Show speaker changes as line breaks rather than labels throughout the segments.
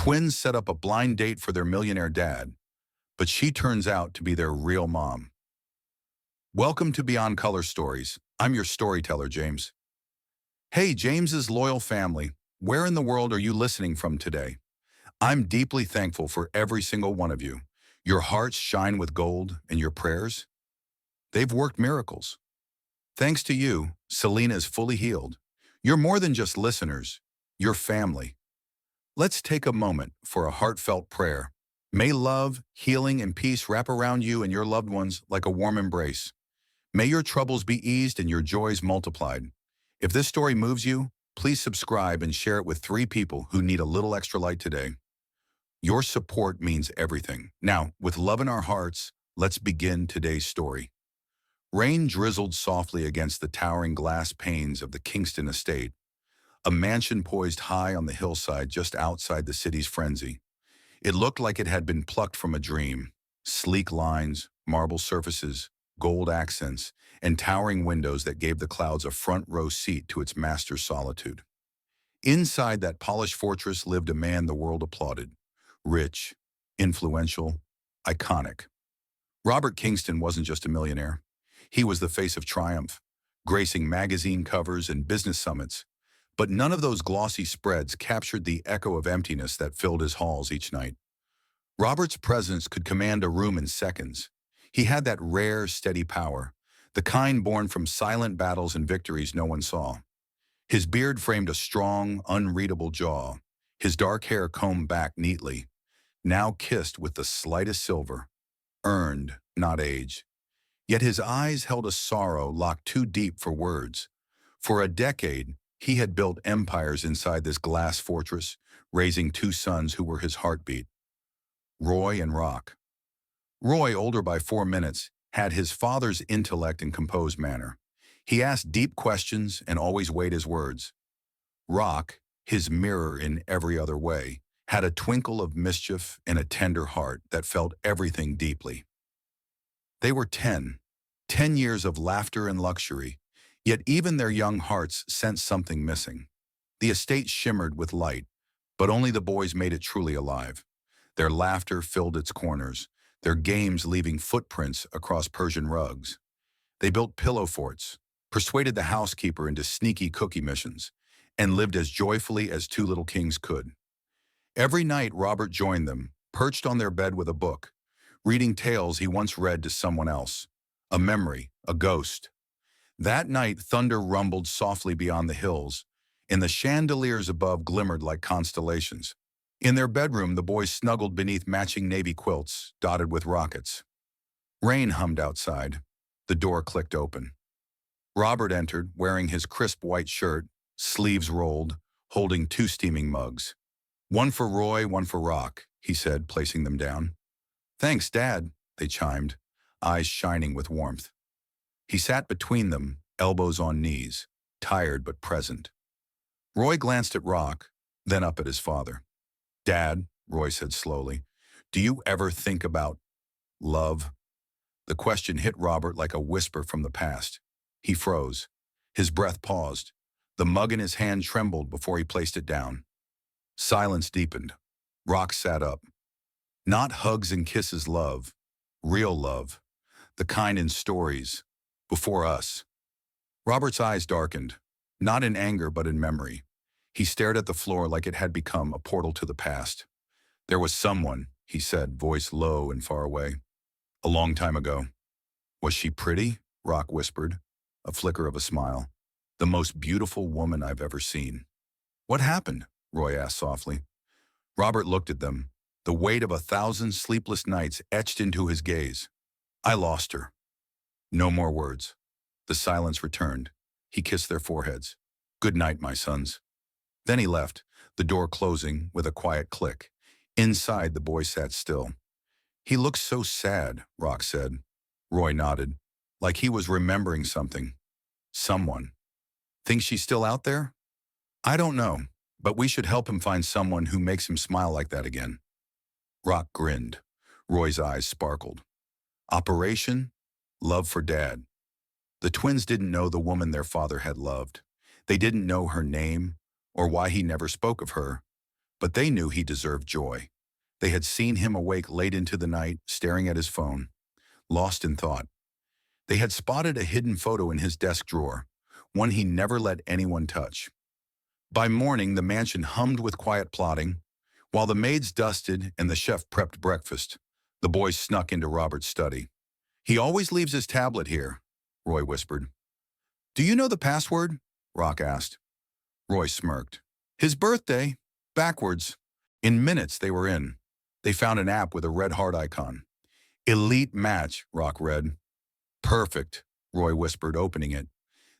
Twins set up a blind date for their millionaire dad, but she turns out to be their real mom. Welcome to Beyond Color Stories. I'm your storyteller, James. Hey, James's loyal family, where in the world are you listening from today? I'm deeply thankful for every single one of you. Your hearts shine with gold, and your prayers, they've worked miracles. Thanks to you, Selena is fully healed. You're more than just listeners, you're family. Let's take a moment for a heartfelt prayer. May love, healing, and peace wrap around you and your loved ones like a warm embrace. May your troubles be eased and your joys multiplied. If this story moves you, please subscribe and share it with 3 people who need a little extra light today. Your support means everything. Now, with love in our hearts, let's begin today's story. Rain drizzled softly against the towering glass panes of the Kingston estate, a mansion poised high on the hillside just outside the city's frenzy. It looked like it had been plucked from a dream. Sleek lines, marble surfaces, gold accents, and towering windows that gave the clouds a front-row seat to its master's solitude. Inside that polished fortress lived a man the world applauded. Rich, influential, iconic. Robert Kingston wasn't just a millionaire. He was the face of triumph, gracing magazine covers and business summits. But none of those glossy spreads captured the echo of emptiness that filled his halls each night. Robert's presence could command a room in seconds. He had that rare, steady power, the kind born from silent battles and victories no one saw. His beard framed a strong, unreadable jaw, his dark hair combed back neatly, now kissed with the slightest silver, earned, not age. Yet his eyes held a sorrow locked too deep for words. For a decade, he had built empires inside this glass fortress, raising 2 sons who were his heartbeat, Roy and Rock. Roy, older by 4 minutes, had his father's intellect and composed manner. He asked deep questions and always weighed his words. Rock, his mirror in every other way, had a twinkle of mischief and a tender heart that felt everything deeply. They were 10 years of laughter and luxury, yet even their young hearts sensed something missing. The estate shimmered with light, but only the boys made it truly alive. Their laughter filled its corners, their games leaving footprints across Persian rugs. They built pillow forts, persuaded the housekeeper into sneaky cookie missions, and lived as joyfully as 2 little kings could. Every night Robert joined them, perched on their bed with a book, reading tales he once read to someone else, a memory, a ghost. That night thunder rumbled softly beyond the hills, and the chandeliers above glimmered like constellations. In their bedroom, the boys snuggled beneath matching navy quilts, dotted with rockets. Rain hummed outside. The door clicked open. Robert entered, wearing his crisp white shirt, sleeves rolled, holding 2 steaming mugs. "One for Roy, one for Rock," he said, placing them down. "Thanks, Dad," they chimed, eyes shining with warmth. He sat between them, elbows on knees, tired but present. Roy glanced at Rock, then up at his father. "Dad," Roy said slowly, "do you ever think about love?" The question hit Robert like a whisper from the past. He froze. His breath paused. The mug in his hand trembled before he placed it down. Silence deepened. Rock sat up. "Not hugs and kisses love. Real love. The kind in stories. Before us." Robert's eyes darkened, not in anger but in memory. He stared at the floor like it had become a portal to the past. "There was someone," he said, voice low and far away. "A long time ago." "Was she pretty?" Rock whispered, a flicker of a smile. "The most beautiful woman I've ever seen." "What happened?" Roy asked softly. Robert looked at them, the weight of 1,000 sleepless nights etched into his gaze. "I lost her." No more words. The silence returned. He kissed their foreheads. "Good night, my sons." Then he left, the door closing with a quiet click. Inside, the boy sat still. "He looks so sad," Rock said. Roy nodded, like he was remembering something. "Someone. Think she's still out there?" "I don't know, but we should help him find someone who makes him smile like that again." Rock grinned. Roy's eyes sparkled. "Operation? Love for Dad." The twins didn't know the woman their father had loved. They didn't know her name or why he never spoke of her. But they knew he deserved joy. They had seen him awake late into the night, staring at his phone, lost in thought. They had spotted a hidden photo in his desk drawer, one he never let anyone touch. By morning, the mansion hummed with quiet plotting. While the maids dusted and the chef prepped breakfast, the boys snuck into Robert's study. "He always leaves his tablet here," Roy whispered. "Do you know the password?" Rock asked. Roy smirked. "His birthday. Backwards." In minutes, they were in. They found an app with a red heart icon. "Elite match," Rock read. "Perfect," Roy whispered, opening it.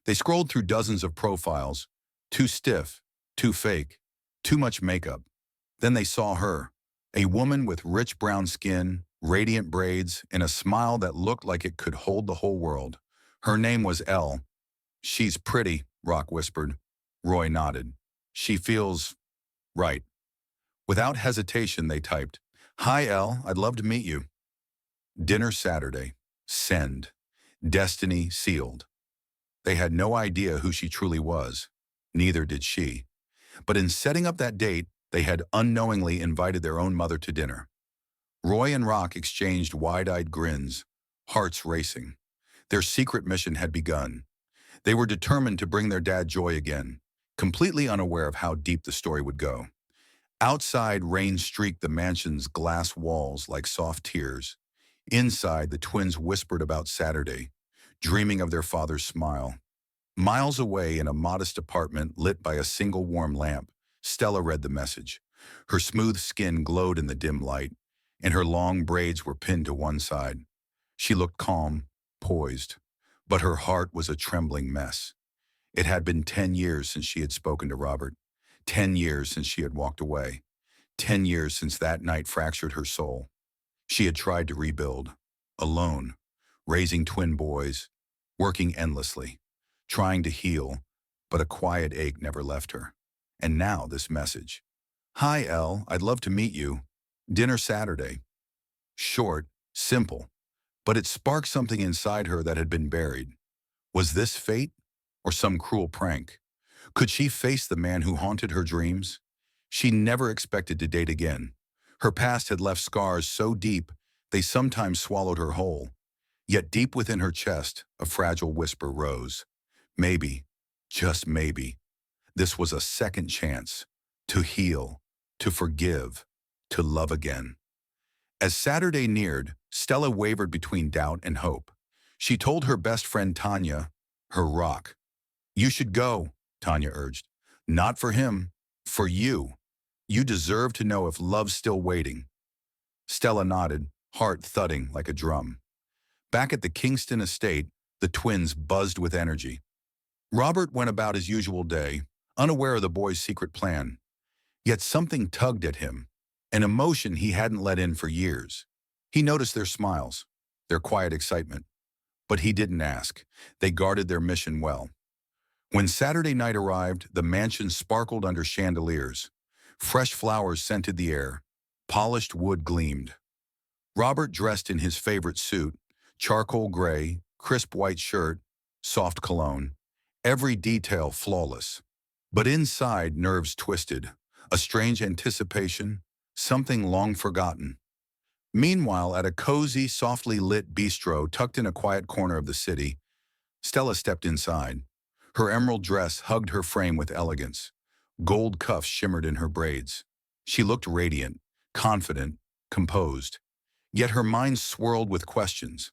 They scrolled through dozens of profiles. Too stiff, too fake, too much makeup. Then they saw her, a woman with rich brown skin, radiant braids, and a smile that looked like it could hold the whole world. Her name was Elle. "She's pretty," Rock whispered. Roy nodded. "She feels right." Without hesitation, they typed, "Hi, Elle, I'd love to meet you." Dinner Saturday. Send. Destiny sealed. They had no idea who she truly was. Neither did she. But in setting up that date, they had unknowingly invited their own mother to dinner. Roy and Rock exchanged wide-eyed grins, hearts racing. Their secret mission had begun. They were determined to bring their dad joy again, completely unaware of how deep the story would go. Outside, rain streaked the mansion's glass walls like soft tears. Inside, the twins whispered about Saturday, dreaming of their father's smile. Miles away in a modest apartment lit by a single warm lamp, Stella read the message. Her smooth skin glowed in the dim light, and her long braids were pinned to one side. She looked calm, poised, but her heart was a trembling mess. It had been 10 years since she had spoken to Robert, 10 years since she had walked away, 10 years since that night fractured her soul. She had tried to rebuild, alone, raising twin boys, working endlessly, trying to heal, but a quiet ache never left her. And now this message. "Hi, Elle, I'd love to meet you. Dinner Saturday." Short, simple, but it sparked something inside her that had been buried. Was this fate or some cruel prank? Could she face the man who haunted her dreams? She never expected to date again. Her past had left scars so deep they sometimes swallowed her whole. Yet deep within her chest, a fragile whisper rose. Maybe, just maybe, this was a second chance to heal, to forgive, to love again. As Saturday neared, Stella wavered between doubt and hope. She told her best friend Tanya, her rock. "You should go," Tanya urged. "Not for him, for you. You deserve to know if love's still waiting." Stella nodded, heart thudding like a drum. Back at the Kingston estate, the twins buzzed with energy. Robert went about his usual day, unaware of the boys' secret plan. Yet something tugged at him, an emotion he hadn't let in for years. He noticed their smiles, their quiet excitement. But he didn't ask. They guarded their mission well. When Saturday night arrived, the mansion sparkled under chandeliers. Fresh flowers scented the air. Polished wood gleamed. Robert dressed in his favorite suit, charcoal gray, crisp white shirt, soft cologne. Every detail flawless. But inside, nerves twisted. A strange anticipation, something long forgotten. Meanwhile, at a cozy, softly lit bistro tucked in a quiet corner of the city, Stella stepped inside. Her emerald dress hugged her frame with elegance. Gold cuffs shimmered in her braids. She looked radiant, confident, composed. Yet her mind swirled with questions.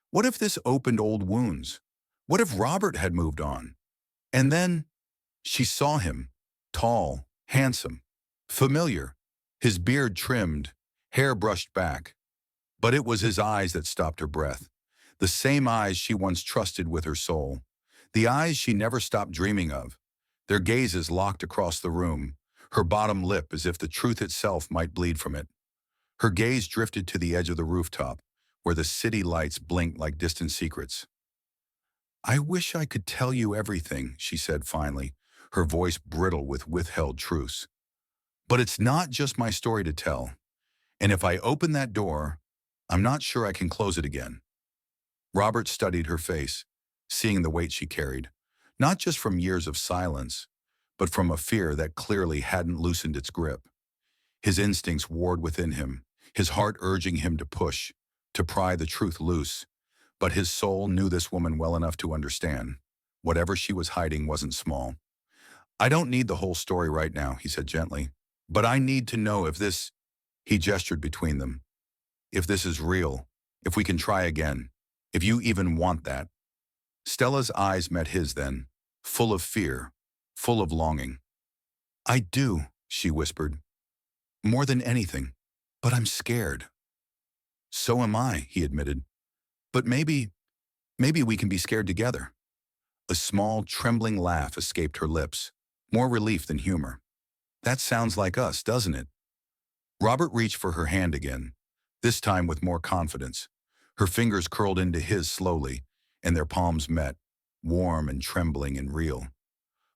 What if this opened old wounds? What if Robert had moved on? And then she saw him, tall, handsome, familiar, his beard trimmed, hair brushed back. But it was his eyes that stopped her breath, the same eyes she once trusted with her soul, the eyes she never stopped dreaming of. Their gazes locked across the room, her bottom lip as if the truth itself might bleed from it. Her gaze drifted to the edge of the rooftop, where the city lights blinked like distant secrets. "I wish I could tell you everything," she said finally, her voice brittle with withheld truths. "But it's not just my story to tell. And if I open that door, I'm not sure I can close it again." Robert studied her face, seeing the weight she carried, not just from years of silence, but from a fear that clearly hadn't loosened its grip. His instincts warred within him, his heart urging him to push, to pry the truth loose. But his soul knew this woman well enough to understand. Whatever she was hiding wasn't small. "I don't need the whole story right now," he said gently. "But I need to know if this," he gestured between them, "if this is real, if we can try again, if you even want that." Stella's eyes met his then, full of fear, full of longing. "I do," she whispered. "More than anything. But I'm scared." "So am I," he admitted. "But maybe we can be scared together." A small, trembling laugh escaped her lips, more relief than humor. "That sounds like us, doesn't it?" Robert reached for her hand again, this time with more confidence. Her fingers curled into his slowly, and their palms met, warm and trembling and real.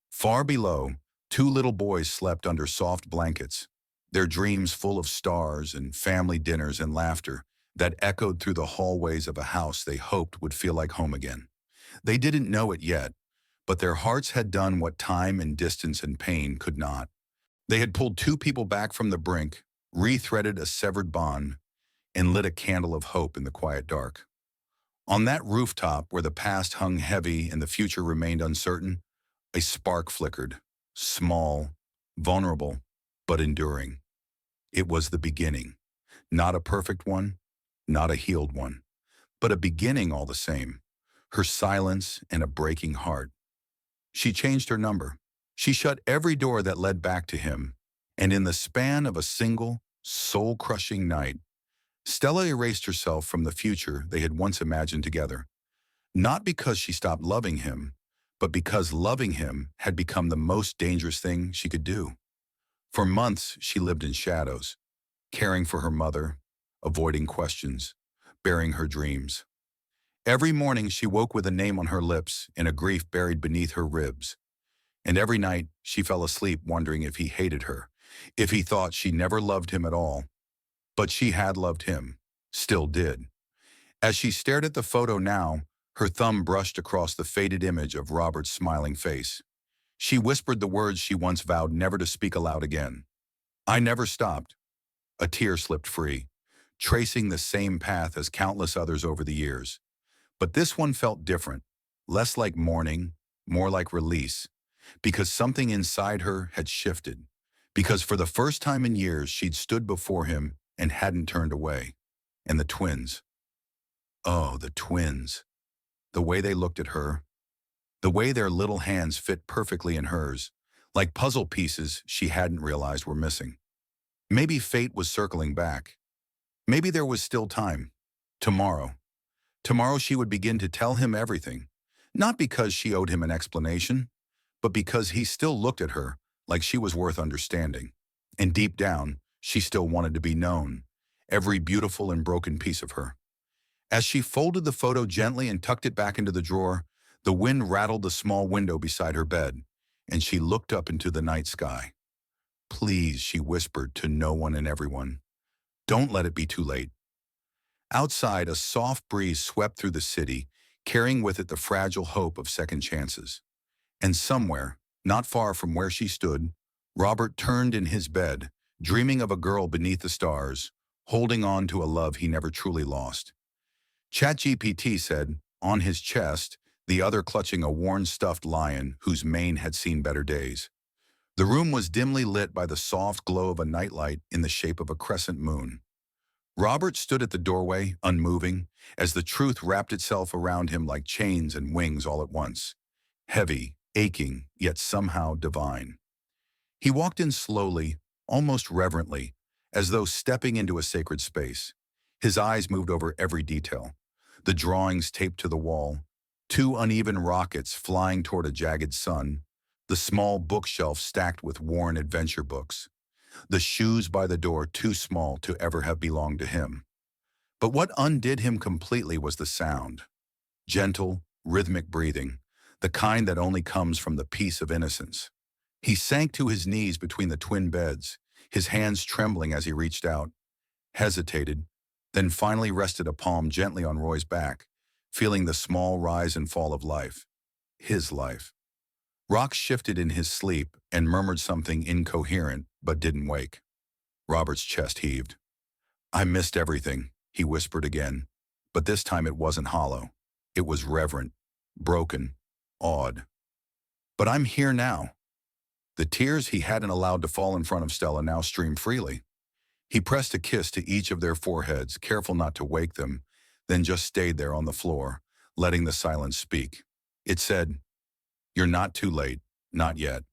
Far below, two little boys slept under soft blankets, their dreams full of stars and family dinners and laughter that echoed through the hallways of a house they hoped would feel like home again. They didn't know it yet, but their hearts had done what time and distance and pain could not. They had pulled two people back from the brink, re-threaded a severed bond, and lit a candle of hope in the quiet dark. On that rooftop where the past hung heavy and the future remained uncertain, a spark flickered, small, vulnerable, but enduring. It was the beginning. Not a perfect one, not a healed one, but a beginning all the same. Her silence and a breaking heart. She changed her number. She shut every door that led back to him, and in the span of a single, soul-crushing night, Stella erased herself from the future they had once imagined together. Not because she stopped loving him, but because loving him had become the most dangerous thing she could do. For months, she lived in shadows, caring for her mother, avoiding questions, bearing her dreams. Every morning, she woke with a name on her lips and a grief buried beneath her ribs. And every night, she fell asleep wondering if he hated her, if he thought she never loved him at all. But she had loved him, still did. As she stared at the photo now, her thumb brushed across the faded image of Robert's smiling face. She whispered the words she once vowed never to speak aloud again. "I never stopped." A tear slipped free, tracing the same path as countless others over the years. But this one felt different, less like mourning, more like release, because something inside her had shifted, because for the first time in years she'd stood before him and hadn't turned away. And the twins. Oh, the twins. The way they looked at her, the way their little hands fit perfectly in hers, like puzzle pieces she hadn't realized were missing. Maybe fate was circling back. Maybe there was still time. Tomorrow. Tomorrow she would begin to tell him everything, not because she owed him an explanation, but because he still looked at her like she was worth understanding. And deep down, she still wanted to be known, every beautiful and broken piece of her. As she folded the photo gently and tucked it back into the drawer, the wind rattled the small window beside her bed, and she looked up into the night sky. "Please," she whispered to no one and everyone, "don't let it be too late." Outside, a soft breeze swept through the city, carrying with it the fragile hope of second chances. And somewhere, not far from where she stood, Robert turned in his bed, dreaming of a girl beneath the stars, holding on to a love he never truly lost. ChatGPT said, on his chest, the other clutching a worn stuffed lion whose mane had seen better days. The room was dimly lit by the soft glow of a nightlight in the shape of a crescent moon. Robert stood at the doorway, unmoving, as the truth wrapped itself around him like chains and wings all at once. Heavy, aching, yet somehow divine. He walked in slowly, almost reverently, as though stepping into a sacred space. His eyes moved over every detail. The drawings taped to the wall, two uneven rockets flying toward a jagged sun, the small bookshelf stacked with worn adventure books, the shoes by the door too small to ever have belonged to him. But what undid him completely was the sound. Gentle, rhythmic breathing, the kind that only comes from the peace of innocence. He sank to his knees between the twin beds, his hands trembling as he reached out, hesitated, then finally rested a palm gently on Roy's back, feeling the small rise and fall of life. His life. Rock shifted in his sleep and murmured something incoherent but didn't wake. Robert's chest heaved. I missed everything, he whispered again. But this time it wasn't hollow. It was reverent, broken, awed. But I'm here now. The tears he hadn't allowed to fall in front of Stella now streamed freely. He pressed a kiss to each of their foreheads, careful not to wake them, then just stayed there on the floor, letting the silence speak. It said, "You're not too late, not yet."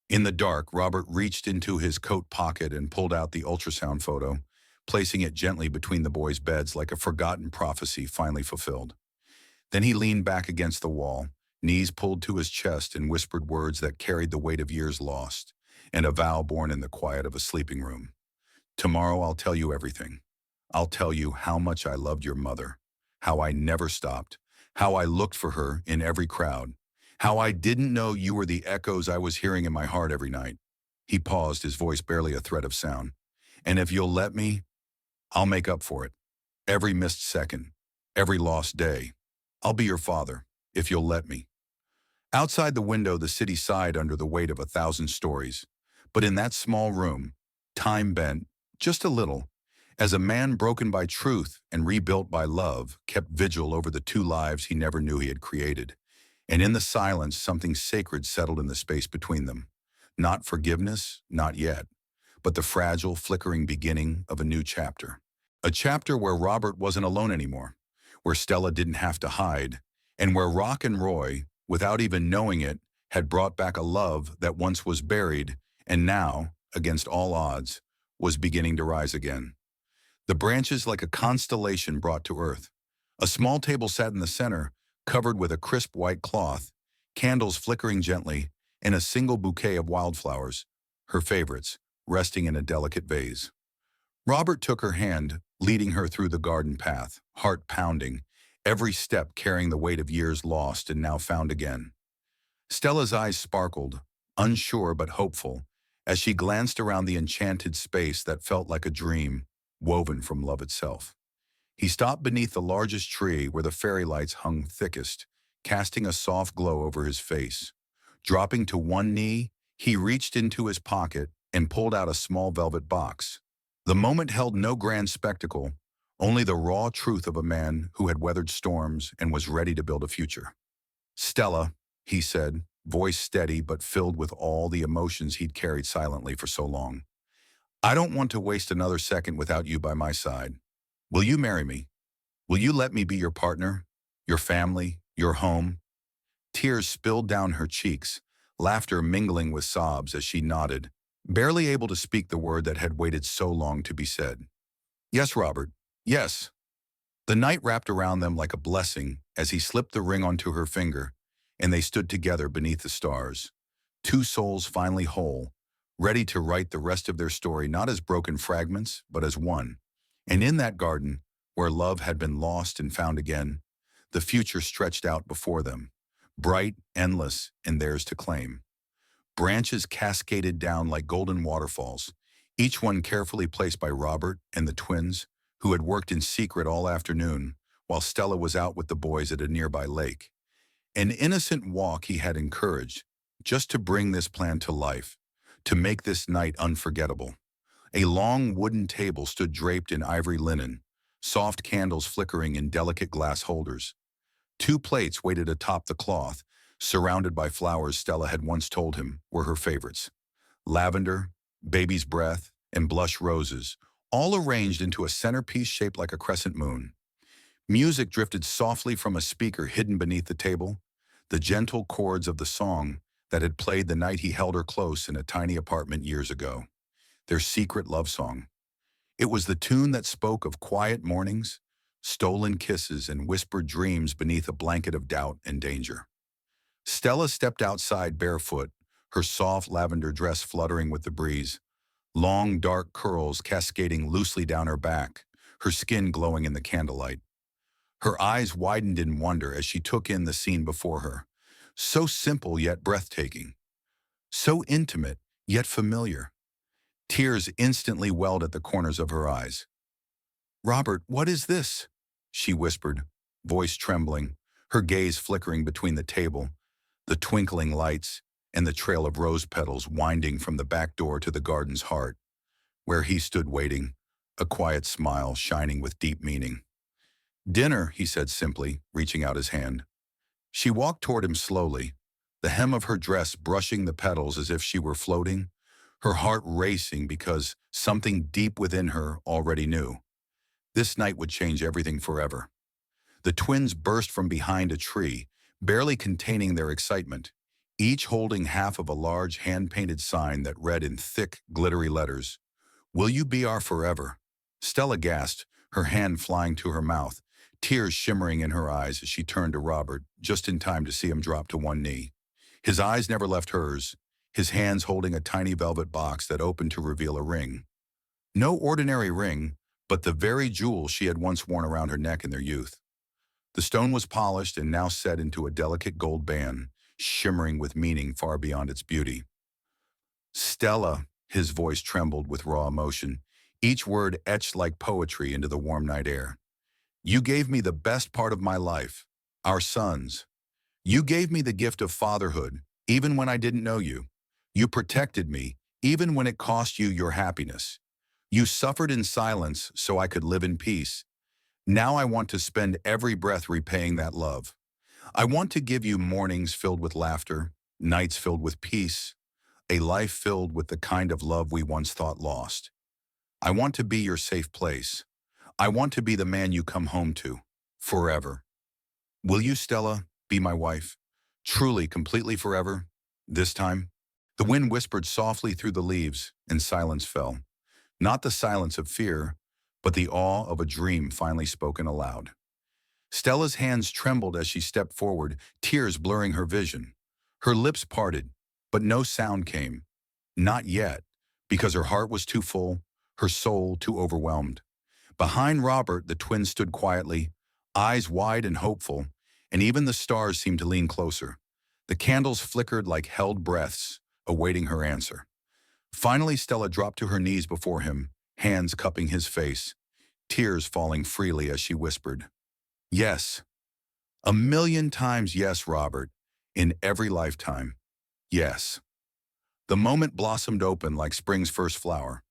In the dark, Robert reached into his coat pocket and pulled out the ultrasound photo, placing it gently between the boys' beds like a forgotten prophecy finally fulfilled. Then he leaned back against the wall, knees pulled to his chest, and whispered words that carried the weight of years lost, and a vow born in the quiet of a sleeping room. Tomorrow I'll tell you everything. I'll tell you how much I loved your mother, how I never stopped, how I looked for her in every crowd, how I didn't know you were the echoes I was hearing in my heart every night. He paused, his voice barely a thread of sound. And if you'll let me, I'll make up for it. Every missed second, every lost day. I'll be your father, if you'll let me. Outside the window, the city sighed under the weight of 1,000 stories. But in that small room, time bent, just a little, as a man broken by truth and rebuilt by love kept vigil over the two lives he never knew he had created. And in the silence, something sacred settled in the space between them. Not forgiveness, not yet, but the fragile, flickering beginning of a new chapter. A chapter where Robert wasn't alone anymore, where Stella didn't have to hide, and where Rock and Roy, without even knowing it, had brought back a love that once was buried and now, against all odds, was beginning to rise again. The branches like a constellation brought to earth. A small table sat in the center, covered with a crisp white cloth, candles flickering gently, and a single bouquet of wildflowers, her favorites, resting in a delicate vase. Robert took her hand, leading her through the garden path, heart pounding, every step carrying the weight of years lost and now found again. Stella's eyes sparkled, unsure but hopeful, as she glanced around the enchanted space that felt like a dream, woven from love itself. He stopped beneath the largest tree where the fairy lights hung thickest, casting a soft glow over his face. Dropping to one knee, he reached into his pocket and pulled out a small velvet box. The moment held no grand spectacle, only the raw truth of a man who had weathered storms and was ready to build a future. "Stella," he said, voice steady but filled with all the emotions he'd carried silently for so long. "I don't want to waste another second without you by my side. Will you marry me? Will you let me be your partner, your family, your home?" Tears spilled down her cheeks, laughter mingling with sobs as she nodded, barely able to speak the word that had waited so long to be said. "Yes, Robert, yes." The night wrapped around them like a blessing as he slipped the ring onto her finger, and they stood together beneath the stars. Two souls finally whole, ready to write the rest of their story not as broken fragments, but as one. And in that garden, where love had been lost and found again, the future stretched out before them, bright, endless, and theirs to claim. Branches cascaded down like golden waterfalls, each one carefully placed by Robert and the twins, who had worked in secret all afternoon, while Stella was out with the boys at a nearby lake. An innocent walk he had encouraged, just to bring this plan to life, to make this night unforgettable. A long wooden table stood draped in ivory linen, soft candles flickering in delicate glass holders. Two plates waited atop the cloth, surrounded by flowers Stella had once told him were her favorites. Lavender, baby's breath, and blush roses, all arranged into a centerpiece shaped like a crescent moon. Music drifted softly from a speaker hidden beneath the table, the gentle chords of the song that had played the night he held her close in a tiny apartment years ago. Their secret love song. It was the tune that spoke of quiet mornings, stolen kisses, and whispered dreams beneath a blanket of doubt and danger. Stella stepped outside barefoot, her soft lavender dress fluttering with the breeze, long dark curls cascading loosely down her back, her skin glowing in the candlelight. Her eyes widened in wonder as she took in the scene before her. So simple yet breathtaking. So intimate yet familiar. Tears instantly welled at the corners of her eyes. "Robert, what is this?" she whispered, voice trembling, her gaze flickering between the table, the twinkling lights, and the trail of rose petals winding from the back door to the garden's heart. where he stood waiting, a quiet smile shining with deep meaning. "Dinner," he said simply, reaching out his hand. She walked toward him slowly, the hem of her dress brushing the petals as if she were floating, her heart racing because something deep within her already knew. This night would change everything forever. The twins burst from behind a tree, barely containing their excitement, each holding half of a large hand-painted sign that read in thick, glittery letters, "Will you be our forever?" Stella gasped, her hand flying to her mouth, tears shimmering in her eyes as she turned to Robert, just in time to see him drop to one knee. His eyes never left hers, his hands holding a tiny velvet box that opened to reveal a ring. No ordinary ring, but the very jewel she had once worn around her neck in their youth. The stone was polished and now set into a delicate gold band, shimmering with meaning far beyond its beauty. "Stella," his voice trembled with raw emotion, each word etched like poetry into the warm night air. "You gave me the best part of my life, our sons. You gave me the gift of fatherhood, even when I didn't know you. You protected me, even when it cost you your happiness. You suffered in silence so I could live in peace. Now I want to spend every breath repaying that love. I want to give you mornings filled with laughter, nights filled with peace, a life filled with the kind of love we once thought lost. I want to be your safe place. I want to be the man you come home to, forever. Will you, Stella, be my wife? Truly, completely forever? This time?" The wind whispered softly through the leaves, and silence fell. Not the silence of fear, but the awe of a dream finally spoken aloud. Stella's hands trembled as she stepped forward, tears blurring her vision. Her lips parted, but no sound came. Not yet, because her heart was too full, her soul too overwhelmed. Behind Robert, the twins stood quietly, eyes wide and hopeful, and even the stars seemed to lean closer. The candles flickered like held breaths, awaiting her answer. Finally, Stella dropped to her knees before him, hands cupping his face, tears falling freely as she whispered, "Yes. 1,000,000 times yes, Robert. In every lifetime. Yes." The moment blossomed open like spring's first flower.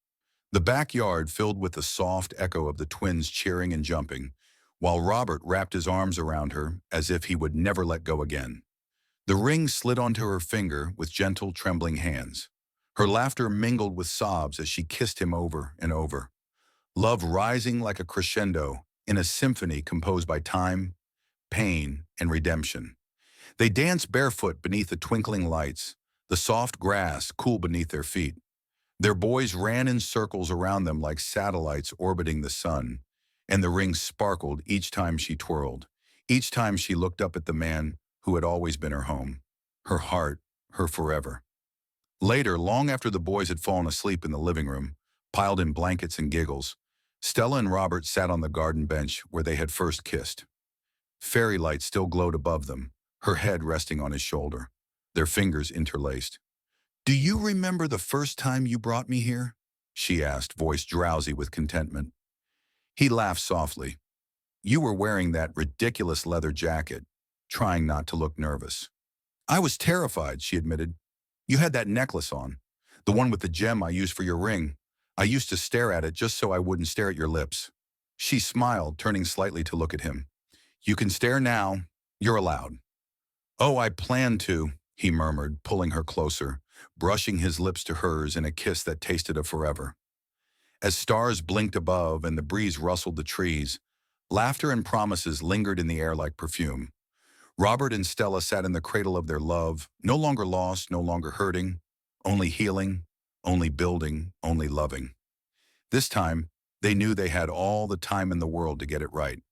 The backyard filled with the soft echo of the twins cheering and jumping, while Robert wrapped his arms around her as if he would never let go again. The ring slid onto her finger with gentle, trembling hands. Her laughter mingled with sobs as she kissed him over and over. Love rising like a crescendo in a symphony composed by time, pain, and redemption. They danced barefoot beneath the twinkling lights, the soft grass cool beneath their feet. Their boys ran in circles around them like satellites orbiting the sun, and the ring sparkled each time she twirled, each time she looked up at the man who had always been her home, her heart, her forever. Later, long after the boys had fallen asleep in the living room, piled in blankets and giggles, Stella and Robert sat on the garden bench where they had first kissed. Fairy light still glowed above them, her head resting on his shoulder, their fingers interlaced. "Do you remember the first time you brought me here?" she asked, voice drowsy with contentment. He laughed softly. "You were wearing that ridiculous leather jacket, trying not to look nervous." "I was terrified," she admitted. "You had that necklace on, the one with the gem I used for your ring. I used to stare at it just so I wouldn't stare at your lips." She smiled, turning slightly to look at him. "You can stare now. You're allowed." "Oh, I planned to," he murmured, pulling her closer, brushing his lips to hers in a kiss that tasted of forever. As stars blinked above and the breeze rustled the trees, laughter and promises lingered in the air like perfume. Robert and Stella sat in the cradle of their love, no longer lost, no longer hurting, only healing, only building, only loving. This time, they knew they had all the time in the world to get it right.